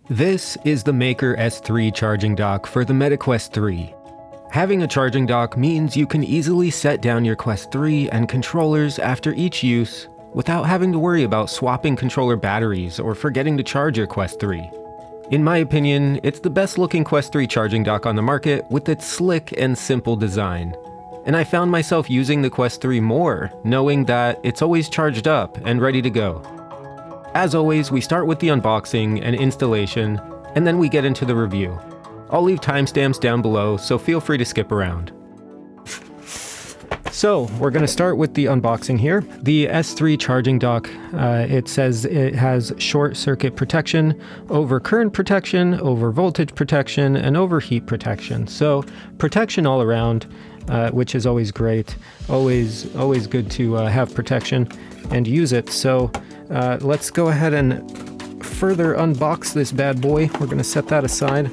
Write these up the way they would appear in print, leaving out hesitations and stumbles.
This is the Maecker S3 Charging Dock for the Meta Quest 3. Having a charging dock means you can easily set down your Quest 3 and controllers after each use without having to worry about swapping controller batteries or forgetting to charge your Quest 3. In my opinion, it's the best looking Quest 3 charging dock on the market with its slick and simple design. And I found myself using the Quest 3 more, knowing that it's always charged up and ready to go. As always, we start with the unboxing and installation, and then we get into the review. I'll leave timestamps down below, so feel free to skip around. So, we're going to start with the unboxing here. The S3 charging dock, it says it has short circuit protection, over current protection, over voltage protection, and over heat protection. So, protection all around, which is always great. Always good to have protection and use it. So, let's go ahead and further unbox this bad boy. We're going to set that aside.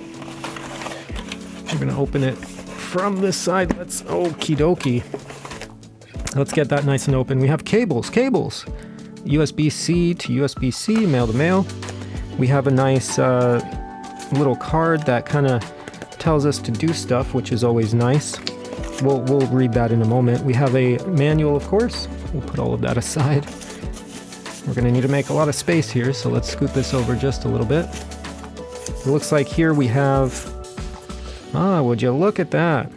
We're going to open it from this side. Okie dokie. Let's get that nice and open. We have cables. USB-C to USB-C, male to male. We have a nice little card that kind of tells us to do stuff, which is always nice. We'll read that in a moment. We have a manual, of course. We'll put all of that aside. We're going to need to make a lot of space here, so let's scoot this over just a little bit. It looks like here we have... would you look at that?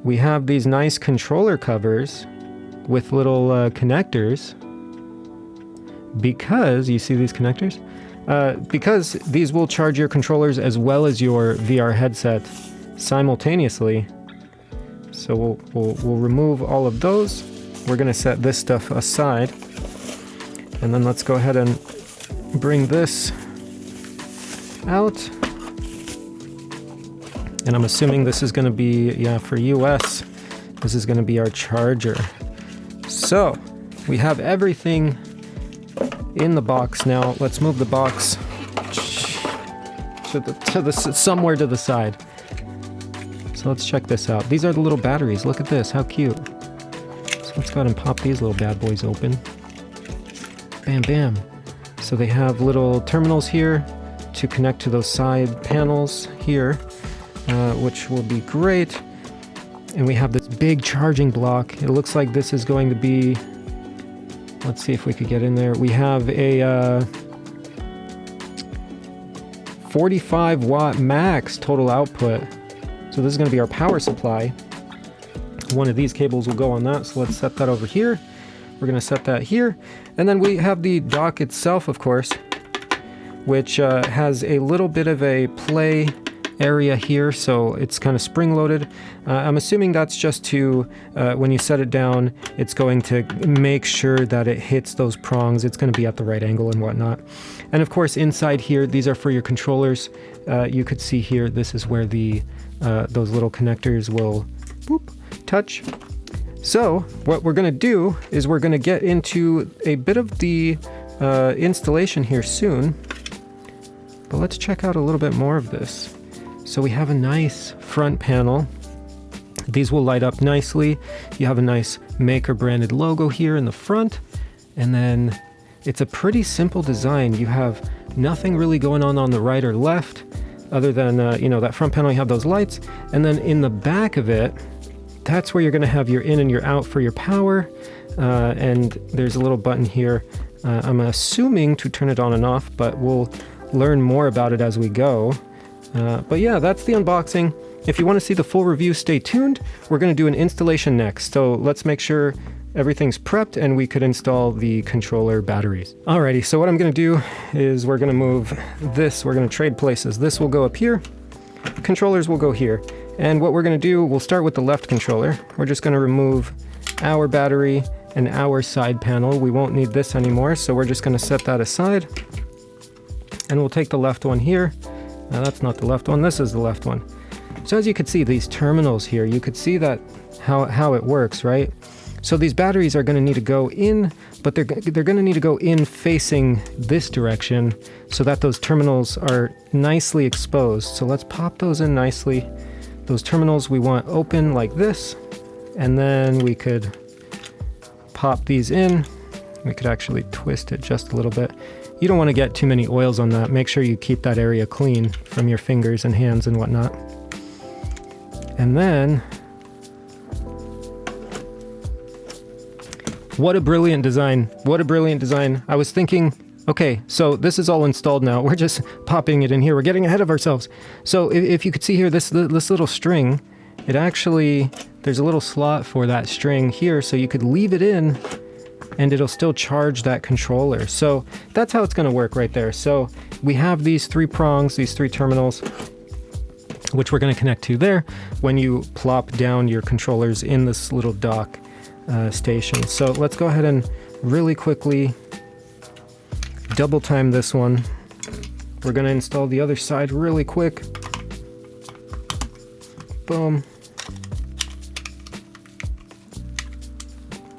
We have these nice controller covers with little connectors. Because, you see these connectors? Because these will charge your controllers as well as your VR headset simultaneously. So we'll remove all of those. We're going to set this stuff aside. And then let's go ahead and bring this out. And I'm assuming this is going to be, yeah, for US, this is going to be our charger. So, we have everything in the box now. Let's move the box somewhere to the side. So let's check this out. These are the little batteries. Look at this, how cute. So let's go ahead and pop these little bad boys open. Bam, bam. So they have little terminals here to connect to those side panels here. Which will be great. And we have this big charging block. It looks like this is going to be, let's see if we could get in there. We have a 45 watt max total output. So this is going to be our power supply. One of these cables will go on that. So let's set that over here. We're going to set that here. And then we have the dock itself, of course, which has a little bit of a play area here, so it's kind of spring-loaded. I'm assuming that's just to, when you set it down, it's going to make sure that it hits those prongs. It's going to be at the right angle and whatnot. And of course, inside here, these are for your controllers. You could see here, this is where the those little connectors will touch. So what we're going to do is we're going to get into a bit of the installation here soon. But let's check out a little bit more of this. So we have a nice front panel. These will light up nicely. You have a nice Maecker branded logo here in the front. And then it's a pretty simple design. You have nothing really going on the right or left other than, that front panel, you have those lights. And then in the back of it, that's where you're gonna have your in and your out for your power. And there's a little button here. I'm assuming to turn it on and off, but we'll learn more about it as we go. But yeah, that's the unboxing. If you want to see the full review, stay tuned. We're going to do an installation next. So let's make sure everything's prepped and we could install the controller batteries. Alrighty, so what I'm going to do is we're going to move this. We're going to trade places. This will go up here. Controllers will go here. And what we're going to do, we'll start with the left controller. We're just going to remove our battery and our side panel. We won't need this anymore, so we're just going to set that aside. And we'll take the left one here. Now that's not the left one, this is the left one. So as you can see, these terminals here, you could see that how it works, right? So these batteries are going to need to go in, but they're going to need to go in facing this direction so that those terminals are nicely exposed. So let's pop those in nicely. Those terminals we want open like this, and then we could pop these in. We could actually twist it just a little bit. you don't want to get too many oils on that. Make sure you keep that area clean from your fingers and hands and whatnot. And then, what a brilliant design. What a brilliant design. I was thinking, okay, so this is all installed now. We're just popping it in here. We're getting ahead of ourselves. So if you could see here, this little string, it actually, there's a little slot for that string here, so you could leave it in and it'll still charge that controller. So that's how it's gonna work right there. So we have these 3 prongs, these 3 terminals, which we're gonna connect to there when you plop down your controllers in this little dock station. So let's go ahead and really quickly double time this one. We're gonna install the other side really quick. Boom.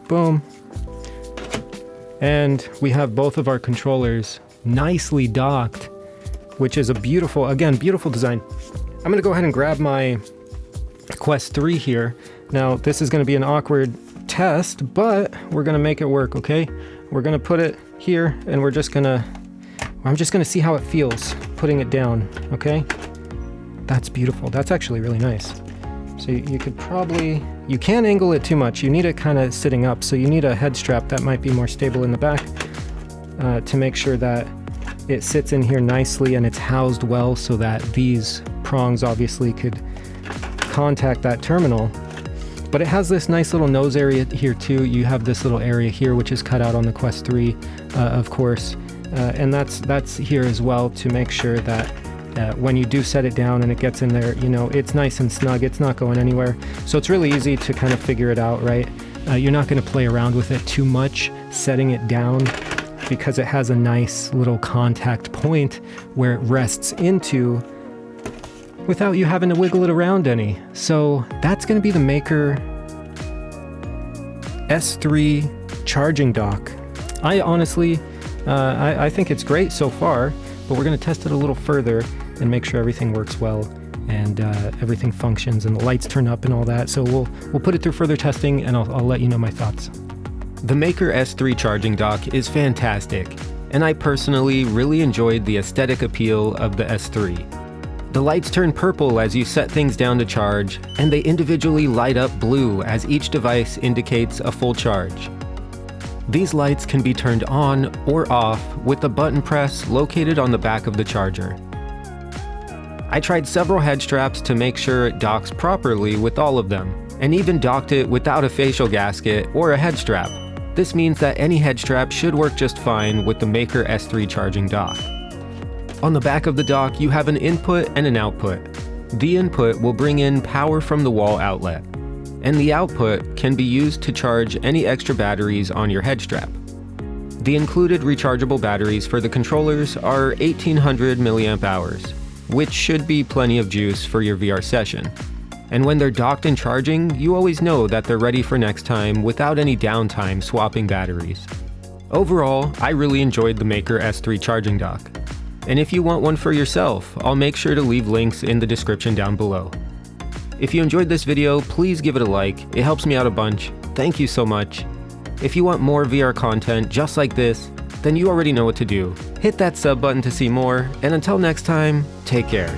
Boom. And we have both of our controllers nicely docked, which is a beautiful, again, beautiful design. I'm gonna go ahead and grab my Quest 3 here. Now, this is gonna be an awkward test, but we're gonna make it work, okay? We're gonna put it here and I'm just gonna see how it feels putting it down, okay? That's beautiful. That's actually really nice. So you could probably, you can't angle it too much. You need it kind of sitting up. So you need a head strap that might be more stable in the back to make sure that it sits in here nicely and it's housed well so that these prongs obviously could contact that terminal. But it has this nice little nose area here too. You have this little area here, which is cut out on the Quest 3, of course. And that's here as well to make sure that when you do set it down and it gets in there, you know, it's nice and snug. It's not going anywhere. So it's really easy to kind of figure it out, right? You're not going to play around with it too much, setting it down, because it has a nice little contact point where it rests into without you having to wiggle it around any. So that's going to be the Maecker S3 Charging Dock. I honestly, I think it's great so far, but we're going to test it a little further and make sure everything works well and everything functions and the lights turn up and all that. So we'll put it through further testing and I'll let you know my thoughts. The Maecker S3 Charging Dock is fantastic, and I personally really enjoyed the aesthetic appeal of the S3. The lights turn purple as you set things down to charge, and they individually light up blue as each device indicates a full charge. These lights can be turned on or off with the button press located on the back of the charger. I tried several head straps to make sure it docks properly with all of them, and even docked it without a facial gasket or a head strap. This means that any head strap should work just fine with the Maecker S3 Charging Dock. On the back of the dock, you have an input and an output. The input will bring in power from the wall outlet, and the output can be used to charge any extra batteries on your head strap. The included rechargeable batteries for the controllers are 1800 milliamp hours, which should be plenty of juice for your VR session. And when they're docked and charging, you always know that they're ready for next time without any downtime swapping batteries. Overall, I really enjoyed the Maecker S3 Charging Dock. And if you want one for yourself, I'll make sure to leave links in the description down below. If you enjoyed this video, please give it a like. It helps me out a bunch. Thank you so much. If you want more VR content just like this, then you already know what to do. Hit that sub button to see more, and until next time, take care.